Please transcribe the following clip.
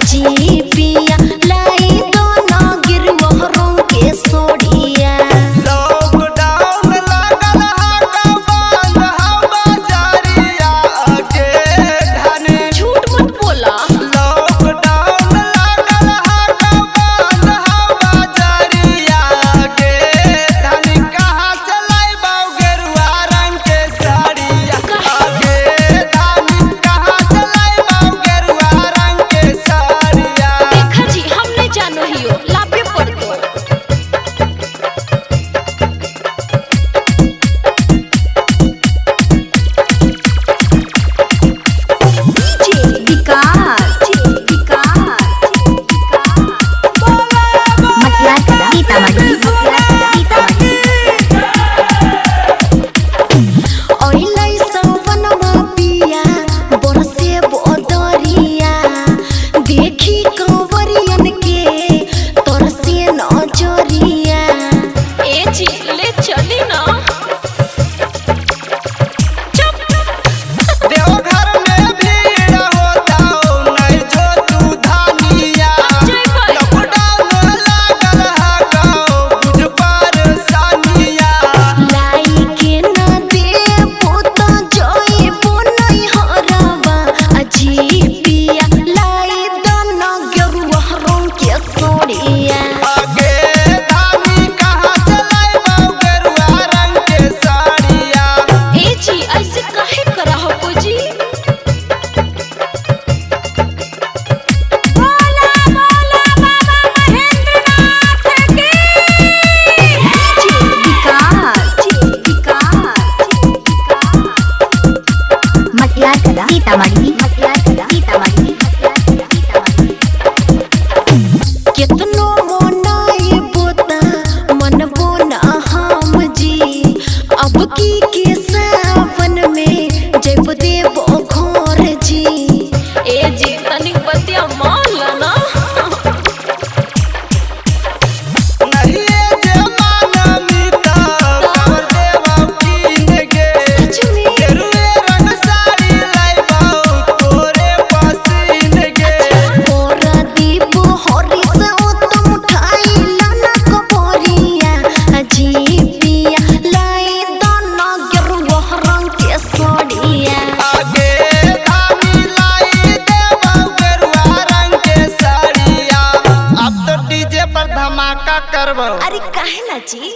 अजी पिया लाई दोनों गिरवा रंग के सोड़िया। लॉकडाउन लागल हा बंद हा बाजारिया के धनी। झूठ मत बोला। लॉकडाउन लागल हा बंद हा बाजारिया के धनी। कहाँ से लाइबा गेरुआ रंग के साड़िया के धनी। कहाँ से लाइबा गेरुआ रंग के साड़िया। देखा जी हमने जानो हियो लाभे पड़तो। देखी कंवरियन के तरसे नजरिया। ए जी ले चली ना। देवघर में भीड़ होता नहीं जो तू धानिया। लॉकडाउन लागल हा गाँव बुझ परेशानिया। लाई के ना देबो तो जइबो नहीं हरबा। अजी पिया लाई दोनों गेरुआ रंग के सोड़िया। आगे धानी कहाँ से लाइबा गेरुआ रंग के साड़िया। ए जी ऐसे काहे करा हो जी। बोला बोला बाबा महेंद्रनाथ की। कितनो मोनाई बोता मन बोना हम जी। अब की सावन में जब देव घर जी। ए जी तनिक बतिया मान लेना। नहीं जमाना मीता कावर देवा कीन गे। सच में गेरुए रंग साड़ी लाइबा तोरे पसीन गे। मोरा दीप हरी से तुम उठाई लाना कबरिया। अजी पिया लाई दोनों गेरुआ रंग के सोड़िया। आगे धानी लाई देवा गेरुआ रंग के साड़िया। अब तो डीजे पर धमाका करबो। अरे काहे ना जी।